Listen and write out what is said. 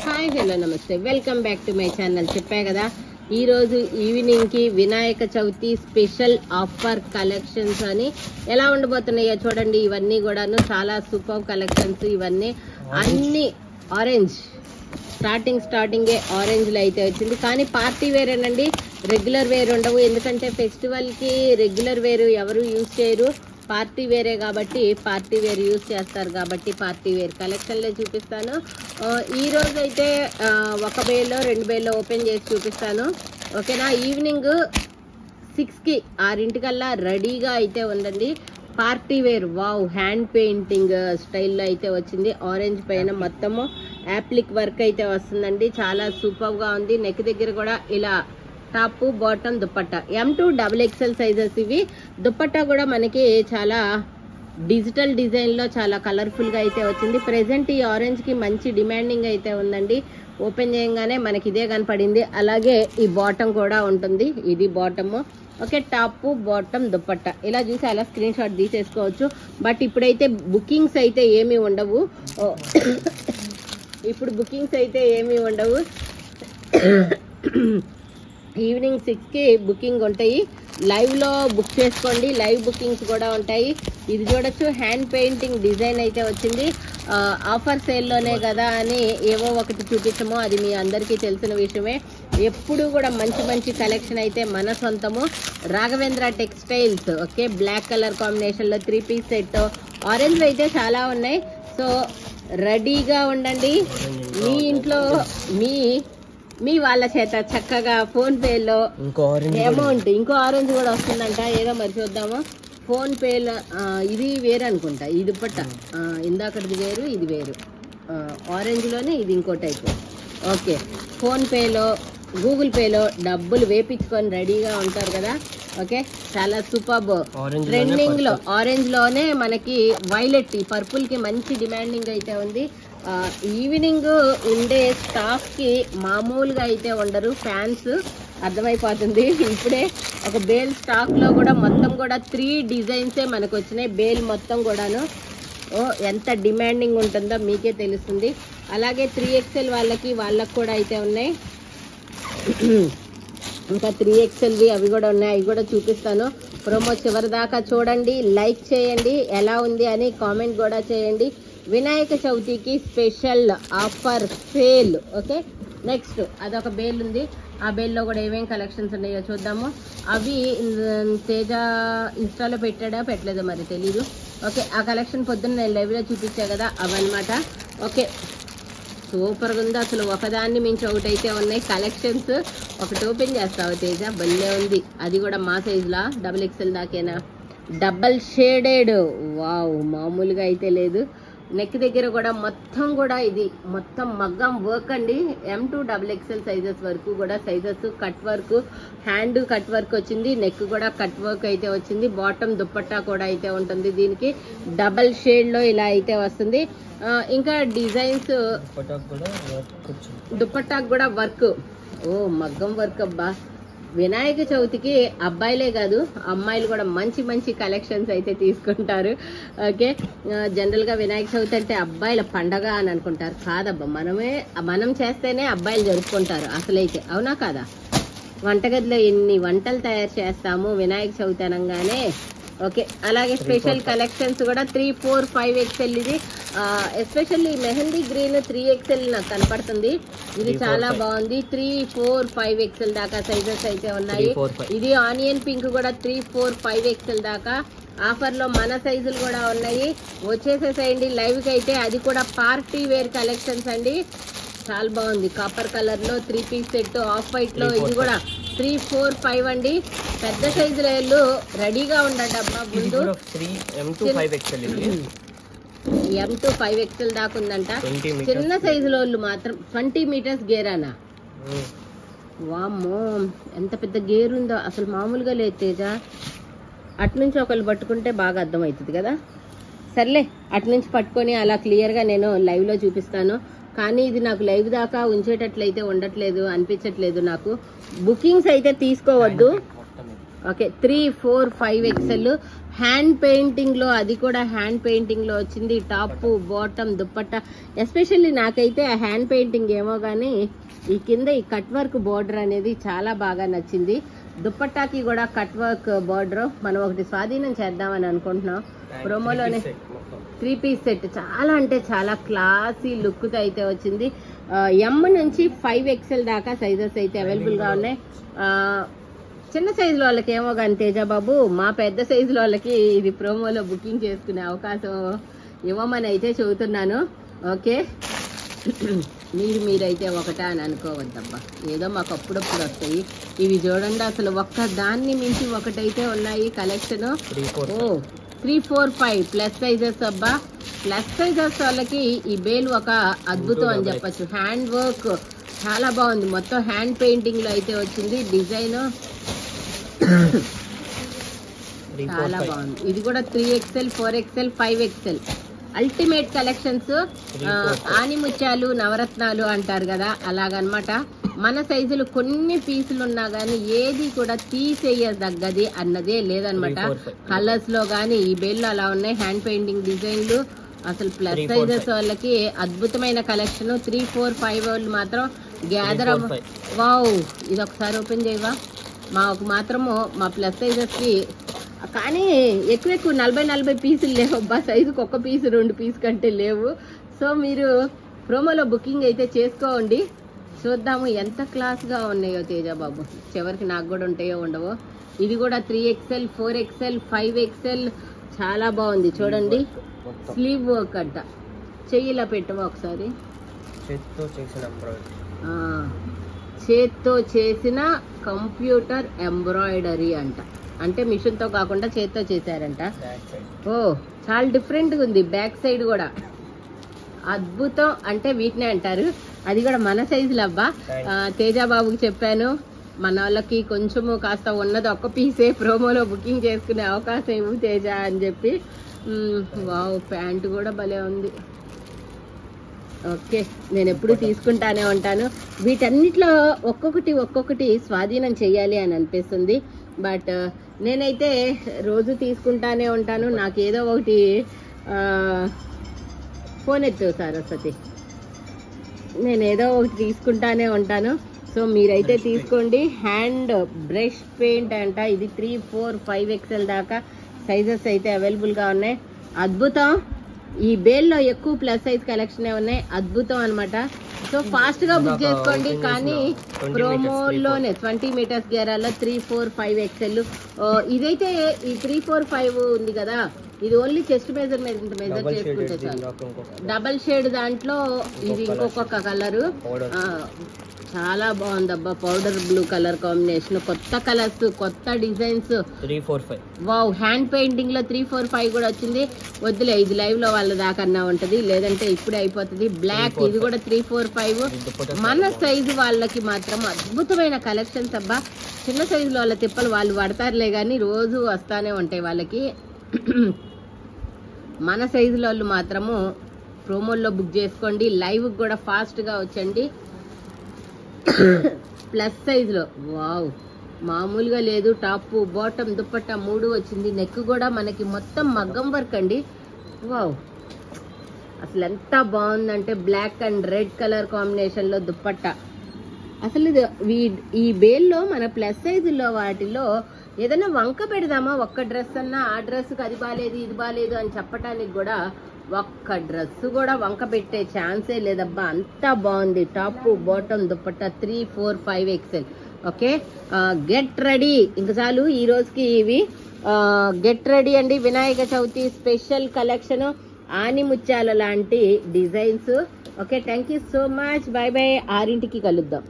Hi hello నమస్తే, welcome back to my channel. చెప్పా కదా ఈ రోజు ఈవినింగ్ కి Vinayaka Chavithi special offer collections అని ఎలా ఉండబోతున్నాయో చూడండి. ఇవన్నీ కూడాను చాలా సూపర్ కలెక్షన్స్. ఇవన్నీ అన్ని ఆరెంజ్ స్టార్టింగే ఆరెంజ్ లో అయితే వచ్చింది. కానీ పార్టీ వేర్ ఏనండి, రెగ్యులర్ వేర్ ఉండవు. ఎందుకంటే ఫెస్టివల్ కి రెగ్యులర్ వేర్ ఎవరు యూజ్ చేయరు, పార్టీ వేరే కాబట్టి పార్టీ వేర్ యూజ్ చేస్తారు. కాబట్టి పార్టీ వేర్ కలెక్షన్లే చూపిస్తాను. ఈ రోజు అయితే ఒక బేల్లో 2 బేల్లో ఓపెన్ చేసి చూపిస్తాను. ఓకేనా. ఈవినింగ్ 6కి 6 రెడీగా అయితే ఉందండి. Party wear wow hand painting స్టైల్లో అయితే వచ్చింది. ఆరెంజ్ పైన మొత్తము యాప్లిక్ వర్క్ అయితే వస్తుందండి. చాలా సూపర్గా ఉంది. నెక్ దగ్గర కూడా ఇలా top bottom dupatta M2 XXL sizes ఇవి. దుప్పట్టా కూడా మనకి చాలా డిజిటల్ డిజైన్ లో చాలా కలర్ఫుల్ గా అయితే వచ్చింది. ప్రెసెంట్ ఈ ఆరెంజ్ కి మంచి డిమాండింగ్ అయితే ఉందండి. ఓపెన్ చేయగానే మనకి ఇదే కనపడింది. అలాగే ఈ బాటమ్ కూడా ఉంటుంది. ఇది bottom. Okay, top bottom dupatta ఇలా చూసి అలా స్క్రీన్ షాట్ తీసేసుకోవచ్చు. బట్ ఇప్పుడైతే బుకింగ్స్ అయితే ఏమీ ఉండవు. ఇప్పుడు బుకింగ్స్ అయితే ఏమీ ఉండవు. ఈవినింగ్ 6కి బుకింగ్ ఉంటాయి. లైవ్ లో బుక్ చేసుకోండి. లైవ్ బుకింగ్స్ కూడా ఉంటాయి. ఇది చూడొచ్చు, హ్యాండ్ పెయింటింగ్ డిజైన్ అయితే వచ్చింది. ఆఫర్ సేల్లోనే కదా అని ఏవో ఒకటి చూపించము, అది మీ అందరికీ తెలిసిన విషయమే. ఎప్పుడు కూడా మంచి మంచి కలెక్షన్ అయితే మన సొంతము. Raghavendra textiles. Okay, black colour combination లో 3 పీస్ సెట్. ఆరెంజ్ అయితే చాలా ఉన్నాయి. సో రెడీగా ఉండండి. మీ ఇంట్లో మీ వాళ్ళ చేత చక్కగా ఫోన్ పేలో అమౌంట్ ఇంకో ఆరెంజ్ కూడా వస్తుందంట. ఏదో మరి చూద్దాము. ఫోన్ పేలో ఇది వేరు అనుకుంటా. ఈ దుప్పట్ట ఇందాకటిది వేరు, ఇది వేరు. ఆరెంజ్ లోనే ఇది ఇంకో టైప్. ఓకే, ఫోన్ పేలో గూగుల్ పేలో డబ్బులు వేపించుకొని రెడీగా ఉంటారు కదా. ఓకే, చాలా సూపర్. ట్రెండింగ్ లో ఆరెంజ్ లోనే మనకి వైలెట్, ఈ పర్పుల్ కి మంచి డిమాండింగ్ అయితే ఉంది. ఈవినింగ్ ఉండే స్టాఫ్ కి మామూలుగా అయితే ఉండరు ఫ్యాన్స్, అర్థమైపోతుంది. ఇప్పుడే ఒక బేల్ స్టాక్ లో కూడా మొత్తం కూడా 3 డిజైన్సే మనకు వచ్చినాయి. బేల్ మొత్తం కూడాను ఎంత డిమాండింగ్ ఉంటుందో మీకే తెలుస్తుంది. అలాగే 3XL వాళ్ళకి కూడా అయితే ఉన్నాయి. ఇంకా 3XLవి అవి కూడా ఉన్నాయి. అవి కూడా చూపిస్తాను. ప్రోమో చివరి దాకా చూడండి, లైక్ చేయండి, ఎలా ఉంది అని కామెంట్ కూడా చేయండి. వినాయక చవితికి special offer sale. Okay, next అదొక బేల్ ఉంది. ఆ బేల్లో కూడా ఏమేం కలెక్షన్స్ ఉన్నాయో చూద్దాము. అవి తేజ ఇన్స్టాలో పెట్టలేదో మరి తెలీదు. ఓకే, ఆ కలెక్షన్ పొద్దున్న నేను లైవ్లో చూపించా కదా, అవన్నమాట. ఓకే, సూపర్గా ఉంది అసలు. ఒకదాన్ని మించి ఒకటైతే ఉన్నాయి కలెక్షన్స్. ఒకటి ఓపెన్ చేస్తావు తేజ, భలే ఉంది. అది కూడా మా సైజులా XXL దాకేనా. డబల్ షేడెడ్ వావ్, మామూలుగా అయితే లేదు. నెక్ దగ్గర కూడా మొత్తం కూడా ఇది మొత్తం మగ్గం వర్క్ అండి. M2 XXL సైజెస్ వరకు కూడా sizes cut work, hand cut work వచ్చింది. నెక్ కూడా కట్ వర్క్ అయితే వచ్చింది. బాటమ్ దుప్పట్టా కూడా అయితే ఉంటుంది. దీనికి డబల్ షేడ్ లో ఇలా అయితే వస్తుంది. ఇంకా డిజైన్స్ దుప్పట్టాకు కూడా వర్క్. ఓ మగ్గం వర్క్ అబ్బా. వినాయక చవితికి అబ్బాయిలే కాదు అమ్మాయిలు కూడా మంచి మంచి కలెక్షన్స్ అయితే తీసుకుంటారు. ఓకే, జనరల్ గా వినాయక చవితి అంటే అబ్బాయిల పండగ అని అనుకుంటారు. కాదబ్బా, మనం చేస్తేనే అబ్బాయిలు జరుపుకుంటారు అసలైతే. అవునా కాదా? వంటగదిలో ఎన్ని వంటలు తయారు చేస్తాము వినాయక చవితి అనగానే. ఓకే, అలాగే స్పెషల్ కలెక్షన్స్ కూడా 3, 4, 5XL. ఇది ఎస్పెషల్లీ మెహందీ గ్రీన్ 3XL నాకు కనపడుతుంది. ఇది చాలా బాగుంది. 3, 4, 5XL దాకా సైజెస్ అయితే ఉన్నాయి. ఇది ఆనియన్ పింక్ కూడా 3, 4, 5XL దాకా. ఆఫర్ లో మన సైజులు కూడా ఉన్నాయి. వచ్చేసేసేయండి లైవ్ కి అయితే. అది కూడా పార్టీ వేర్ కలెక్షన్స్ అండి. చాలా బాగుంది. కాపర్ కలర్ లో 3 పీస్ సెట్, ఆఫ్ వైట్ లో. ఇది కూడా 3, 4, 5 అండి. పెద్ద సైజులు రెడీగా ఉండండి అబ్బా. ముందు M2 5XL దాకా ఉందంట. చిన్న సైజులో మాత్రం 20 మీటర్స్ గేరానా. వామ్మో, ఎంత పెద్ద గేర్ ఉందో అసలు, మామూలుగా లేదు తేజ. అటునుంచి ఒకళ్ళు పట్టుకుంటే బాగా అర్థమవుతుంది కదా. సర్లే, అటునుంచి పట్టుకొని అలా క్లియర్గా నేను లైవ్లో చూపిస్తాను. కానీ ఇది నాకు లైవ్ దాకా ఉంచేటట్లయితే ఉండట్లేదు, అనిపించట్లేదు నాకు. బుకింగ్స్ అయితే తీసుకోవద్దు. ఓకే 3, 4, 5 ఎక్సెల్ హ్యాండ్ పెయింటింగ్ లో, అది కూడా హ్యాండ్ పెయింటింగ్ లో వచ్చింది. టాప్ బాటమ్ దుప్పట్టా, ఎస్పెషల్లీ నాకైతే ఆ హ్యాండ్ పెయింటింగ్ ఏమో గానీ ఈ కింద ఈ కట్ వర్క్ బోర్డర్ అనేది చాలా బాగా నచ్చింది. దుప్పట్టాకి కూడా కట్ వర్క్ బోర్డర్ మనం ఒకటి స్వాధీనం చేద్దామని అనుకుంటున్నాం. ప్రోమోలోనే 3 పీస్ సెట్ చాలా అంటే చాలా క్లాసీ లుక్ తో అయితే వచ్చింది. ఎమ్ నుంచి 5 ఎక్సెల్ దాకా సైజెస్ అయితే అవైలబుల్ గా ఉన్నాయి. చిన్న సైజుల వాళ్ళకి ఏమో కానీ తేజ బాబు, మా పెద్ద సైజుల వాళ్ళకి ఇది ప్రోమోలో బుకింగ్ చేసుకునే అవకాశం ఇవ్వమని అయితే చెబుతున్నాను. ఓకే, మీరైతే ఒకటా అని అనుకోవద్దబ్బా, ఏదో మాకు అప్పుడప్పుడు వస్తాయి ఇవి. చూడండి అసలు ఒక్క దాన్ని మించి ఒకటైతే ఉన్నాయి కలెక్షన్. 3, 4, 5 ప్లస్ సైజెస్ అబ్బా. ప్లస్ సైజెస్ వాళ్ళకి ఈ బేల్ ఒక అద్భుతం అని చెప్పచ్చు. హ్యాండ్ వర్క్ చాలా బాగుంది, మొత్తం హ్యాండ్ పెయింటింగ్ లో అయితే వచ్చింది. డిజైన్ చాలా బాగుంది. ఇది కూడా 3XL, 4XL, 5XL ultimate collections. ఆనిముత్యాలు నవరత్నాలు అంటారు కదా, అలాగనమాట. మన సైజులు కొన్ని పీసులు ఉన్నా గానీ ఏది కూడా తీసేయదగ్గది అన్నదే లేదనమాట. కలర్స్ లో గానీ ఈ బేల్లో అలా ఉన్నాయి. హ్యాండ్ పెయింటింగ్ డిజైన్లు అసలు ప్లస్ సైజెస్ వాళ్ళకి అద్భుతమైన కలెక్షన్. 3, 4, 5 వాళ్ళు మాత్రం గ్యాదర్ వావ్. ఇది ఒకసారి ఓపెన్ చేయవా? మాకు మాత్రము మా ప్లస్ సైజెస్ కి కానీ ఎక్కువ 40 పీసులు లేవు అబ్బా. సైజుకి 1 పీసు 2 పీసు కంటే లేవు. సో మీరు ప్రోమోలో బుకింగ్ అయితే చేసుకోండి. చూద్దాము ఎంత క్లాస్ గా ఉన్నాయో తేజ బాబు. చివరికి నాకు కూడా ఉంటాయో ఉండవో. ఇది కూడా 3XL, 4XL, 5XL చాలా బాగుంది. చూడండి స్లీవ్ వర్క్ అంట. చెయ్యిలా పెట్టవా ఒకసారి. చేత్తో చేసిన కంప్యూటర్ ఎంబ్రాయిడరీ అంట. అంటే మిషన్ తో కాకుండా చేత్తో చేశారంట. ఓ చాలా డిఫరెంట్ గా ఉంది. బ్యాక్ సైడ్ కూడా అద్భుతం అంటే వీటినే అంటారు. అది కూడా మన సైజులు అబ్బా. తేజాబాబుకి చెప్పాను, మన వాళ్ళకి కొంచెము కాస్త ఉన్నది 1 పీసే ప్రోమోలో బుకింగ్ చేసుకునే అవకాశం ఇవ్వు తేజ అని చెప్పి. వావ్, ప్యాంటు కూడా భలే ఉంది. ఓకే, నేను ఎప్పుడు తీసుకుంటానే ఉంటాను. వీటన్నిటిలో ఒక్కొక్కటి స్వాధీనం చెయ్యాలి అని అనిపిస్తుంది. బట్ నేనైతే రోజు తీసుకుంటానే ఉంటాను. నాకు ఏదో ఒకటి ఫోన్ ఎత్తు సరస్వతి, నేను ఏదో ఒకటి తీసుకుంటానే ఉంటాను. సో మీరైతే తీసుకోండి. హ్యాండ్ బ్రష్ పెయింట్ అంట. ఇది 3, 4, 5XL దాకా సైజెస్ అయితే అవైలబుల్ గా ఉన్నాయి. అద్భుతం. ఈ బేల్లో ఎక్కువ ప్లస్ సైజ్ కలెక్షన్ ఉన్నాయి. అద్భుతం అనమాట. సో ఫాస్ట్ గా బుక్ చేసుకోండి. కానీ ప్రోమోలోనే 20 మీటర్స్ గేరాల్లో 3, 4, 5XL. ఇదైతే ఈ 3, 4, 5 ఉంది కదా, ఇది ఓన్లీ చెస్ట్ మెజర్ చేసుకుంటే చాలు. డబల్ షేడ్ దాంట్లో ఇది ఇంకొక కలరు చాలా బాగుందబ్బా. పౌడర్ బ్లూ కలర్ కాంబినేషన్, కొత్త కలర్స్, కొత్త డిజైన్స్. 3, 4, 5 వావ్. హ్యాండ్ పెయింటింగ్ లో 3, 4, 5 కూడా వచ్చింది. వద్దులే, ఇది లైవ్ లో వాళ్ళ దాకన్నా ఉంటది, లేదంటే ఇప్పుడే అయిపోతుంది. బ్లాక్ ఇది కూడా 3, 4, 5 మన సైజు వాళ్ళకి మాత్రం అద్భుతమైన కలెక్షన్స్ అబ్బా. చిన్న సైజులో వాళ్ళ తిప్పలు వాళ్ళు పడతారులే కానీ రోజు వస్తానే ఉంటాయి వాళ్ళకి. మన సైజులో వాళ్ళు మాత్రము ప్రోమోల్లో బుక్ చేసుకోండి. లైవ్ కూడా ఫాస్ట్ గా వచ్చండి. ప్లస్ సైజ్ లో వావ్, మామూలుగా లేదు. టాప్ బాటమ్ దుప్పట్టా 3 వచ్చింది. నెక్ కూడా మనకి మొత్తం మగ్గం వర్క్ అండి. వావ్, అసలు ఎంత బాగుందంటే black and red colour combination లో దుప్పట్టా. అసలు ఈ బేల్లో మన ప్లస్ సైజుల్లో వాటిలో ఏదైనా వంక పెడదామా? ఒక్క డ్రెస్ అన్నా ఆ డ్రెస్కి అది బాలేదు ఇది బాలేదు అని చెప్పటానికి కూడా ఒక్క డ్రెస్ కూడా వంక పెట్టే ఛాన్సే లేదబ్బా. అంతా బాగుంది. Top bottom dupatta 3, 4, 5XL. Okay, get ready. ఇంక చాలు ఈ రోజుకి ఇవి. గెట్ రెడీ అండి. వినాయక చవితి స్పెషల్ కలెక్షన్, ఆనిముత్యాల లాంటి designs. Okay, thank you so much. Bye bye. 6ంటికి కలుద్దాం.